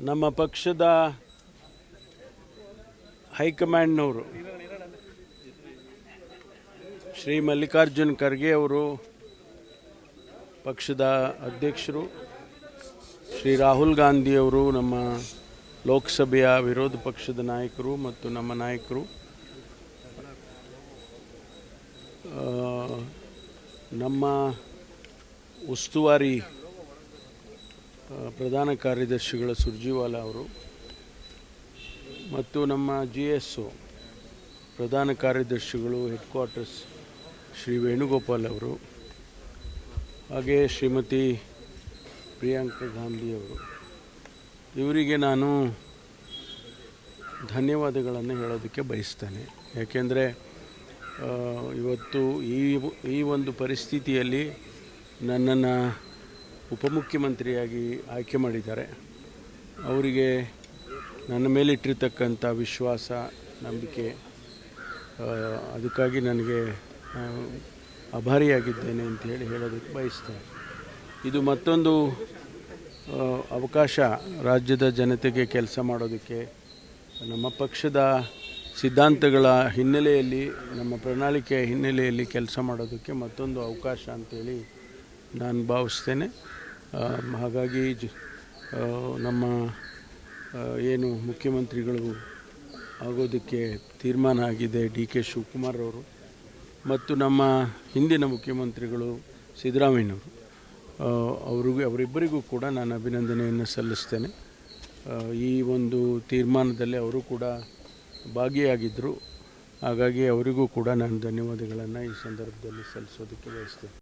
ನಮ್ಮ ಪಕ್ಷದ ಹೈಕಮಾಂಡ್ನವರು ಶ್ರೀ ಮಲ್ಲಿಕಾರ್ಜುನ್ ಖರ್ಗೆ ಅವರು, ಪಕ್ಷದ ಅಧ್ಯಕ್ಷರು ಶ್ರೀ ರಾಹುಲ್ ಗಾಂಧಿಯವರು, ನಮ್ಮ ಲೋಕಸಭೆಯ ವಿರೋಧ ಪಕ್ಷದ ನಾಯಕರು ಮತ್ತು ನಮ್ಮ ನಾಯಕರು, ನಮ್ಮ ಉಸ್ತುವಾರಿ ಪ್ರಧಾನ ಕಾರ್ಯದರ್ಶಿಗಳ ಸುರ್ಜಿವಾಲಾ ಅವರು ಮತ್ತು ನಮ್ಮ GSO ಪ್ರಧಾನ ಕಾರ್ಯದರ್ಶಿಗಳು ಹೆಡ್ ಕ್ವಾರ್ಟರ್ಸ್ ಶ್ರೀ ವೇಣುಗೋಪಾಲ್ ಅವರು, ಹಾಗೆ ಶ್ರೀಮತಿ ಪ್ರಿಯಾಂಕಾ ಗಾಂಧಿ ಅವರು, ಇವರಿಗೆ ನಾನು ಧನ್ಯವಾದಗಳನ್ನು ಹೇಳೋದಕ್ಕೆ ಬಯಸ್ತೇನೆ. ಯಾಕೆಂದರೆ ಇವತ್ತು ಈ ಒಂದು ಪರಿಸ್ಥಿತಿಯಲ್ಲಿ ನನ್ನನ್ನು ಉಪಮುಖ್ಯಮಂತ್ರಿಯಾಗಿ ಆಯ್ಕೆ ಮಾಡಿದ್ದಾರೆ. ಅವರಿಗೆ ನನ್ನ ಮೇಲಿಟ್ಟಿರ್ತಕ್ಕಂಥ ವಿಶ್ವಾಸ, ನಂಬಿಕೆ, ಅದಕ್ಕಾಗಿ ನನಗೆ ಆಭಾರಿಯಾಗಿದ್ದೇನೆ ಅಂತೇಳಿ ಹೇಳೋದಕ್ಕೆ ಬಯಸ್ತೇನೆ. ಇದು ಮತ್ತೊಂದು ಅವಕಾಶ ರಾಜ್ಯದ ಜನತೆಗೆ ಕೆಲಸ ಮಾಡೋದಕ್ಕೆ, ನಮ್ಮ ಪಕ್ಷದ ಸಿದ್ಧಾಂತಗಳ ಹಿನ್ನೆಲೆಯಲ್ಲಿ, ನಮ್ಮ ಪ್ರಣಾಳಿಕೆಯ ಹಿನ್ನೆಲೆಯಲ್ಲಿ ಕೆಲಸ ಮಾಡೋದಕ್ಕೆ ಮತ್ತೊಂದು ಅವಕಾಶ ಅಂತೇಳಿ ನಾನು ಭಾವಿಸ್ತೇನೆ. ಹಾಗಾಗಿ ನಮ್ಮ ಏನು ಮುಖ್ಯಮಂತ್ರಿಗಳು ಆಗೋದಕ್ಕೆ ತೀರ್ಮಾನ ಆಗಿದೆ DK ಶಿವಕುಮಾರ್ ಅವರು ಮತ್ತು ನಮ್ಮ ಹಿಂದಿನ ಮುಖ್ಯಮಂತ್ರಿಗಳು ಸಿದ್ದರಾಮಯ್ಯನವರು, ಅವರಿಬ್ಬರಿಗೂ ಕೂಡ ನಾನು ಅಭಿನಂದನೆಯನ್ನು ಸಲ್ಲಿಸ್ತೇನೆ. ಈ ಒಂದು ತೀರ್ಮಾನದಲ್ಲಿ ಅವರು ಕೂಡ ಭಾಗಿಯಾಗಿದ್ದರು. ಹಾಗಾಗಿ ಅವರಿಗೂ ಕೂಡ ನಾನು ಧನ್ಯವಾದಗಳನ್ನು ಈ ಸಂದರ್ಭದಲ್ಲಿ ಸಲ್ಲಿಸೋದಕ್ಕೆ ಬಯಸ್ತೇನೆ.